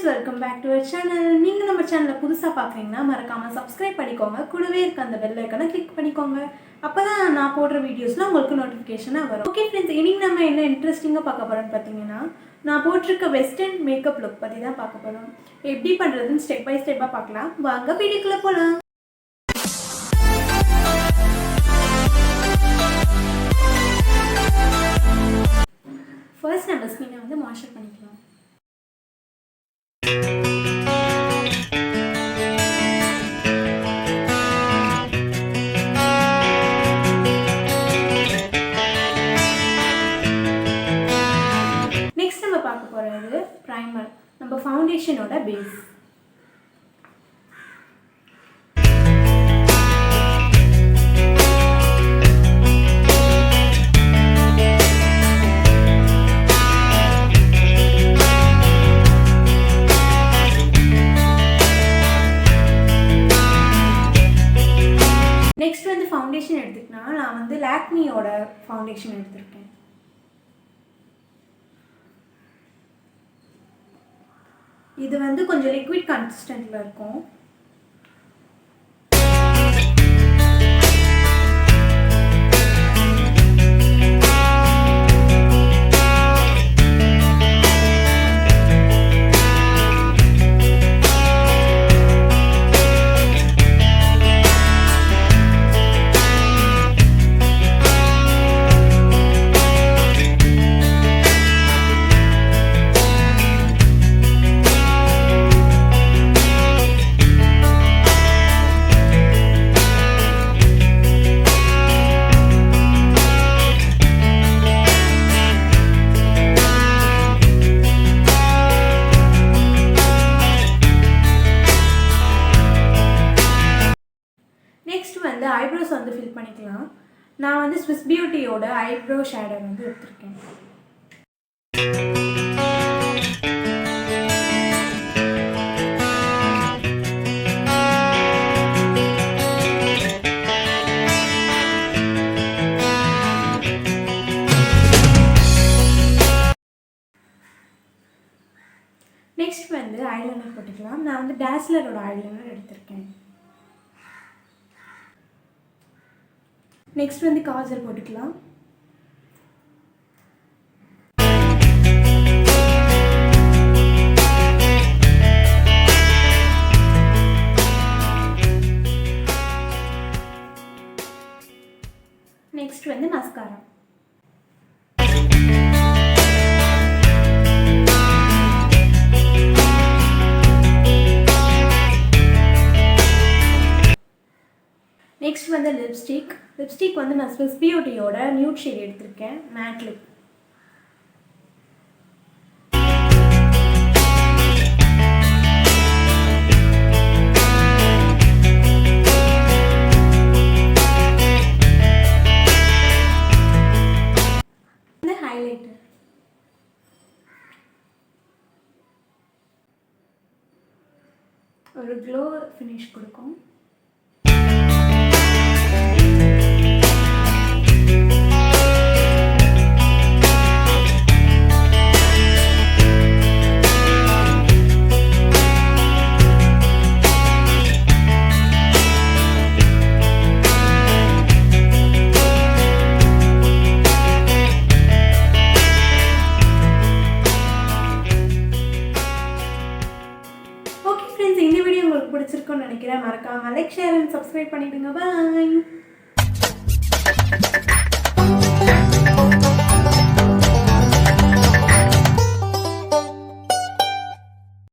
friends, welcome back to our channel. நீங்க நம்ம சேனலை புதுசா பார்க்கறீங்கன்னா மறக்காம subscribe பண்ணிக்கோங்க. கூடவே இருக்க அந்த bell icon-ஐ click பண்ணிக்கோங்க. அப்பதான் நான் போடுற வீடியோஸ்ல உங்களுக்கு நோட்டிஃபிகேஷனா வரும். Okay friends, இன்னைக்கு நம்ம என்ன இன்ட்ரஸ்டிங்கா பார்க்க போறோம்னு பாத்தீங்கன்னா, நான் போட்டிருக்க வெஸ்டர்ன் மேக்கப் லுக் பத்தி தான் பார்க்க போறோம். எப்படி பண்றதுன்னு ஸ்டெப் பை ஸ்டெப்பா பார்க்கலாம். வாங்க வீடியோக்குள்ள போலாம். First நம்ம ஸ்கின்னை வந்து மாய்ஸ்சர் பண்ணிக்கலாம். நெக்ஸ்ட் நம்ம பார்க்க போறது primer. நம்ம ஃபவுண்டேஷனோட பேஸ். நெக்ஸ்ட் வந்து ஃபவுண்டேஷன் எடுத்துக்கினா நான் வந்து லாக்மியோட ஃபவுண்டேஷன் எடுத்துருக்கேன். இது வந்து கொஞ்சம் லிக்விட் கன்சிஸ்டன்ட்ல இருக்கும். நெக்ஸ்ட் வந்து ஐப்ரோஸ் வந்து ஃபில் பண்ணிக்கலாம். நான் வந்து ஸ்விஸ் பியூட்டியோட ஐப்ரோ ஷேடோ வந்து எடுத்துருக்கேன். நெக்ஸ்ட் வந்து ஐலைனர் போட்டுக்கலாம். நான் வந்து டேஸ்லரோட ஐலைனர் எடுத்திருக்கேன். நெக்ஸ்ட் வந்து காஜல் போட்டுக்கலாம். நெக்ஸ்ட் வந்து மஸ்காரா. நெக்ஸ்ட் வந்து லிப்ஸ்டிக் வந்து நான் ஸ்விஸ் பியூட்டியோட நியூட் ஷேட் எடுத்திருக்கேன். Mat lip. இந்த ஹைலைட்டர். ஒரு க்ளோ ஃபினிஷ் கொடுக்கும். இந்த வீடியோ உங்களுக்கு பிடிச்சிருக்கும்னு நினைக்கிறேன். மறக்காம லைக், ஷேர் அண்ட் சப்ஸ்கிரைப் பண்ணிடுங்க. பாய்.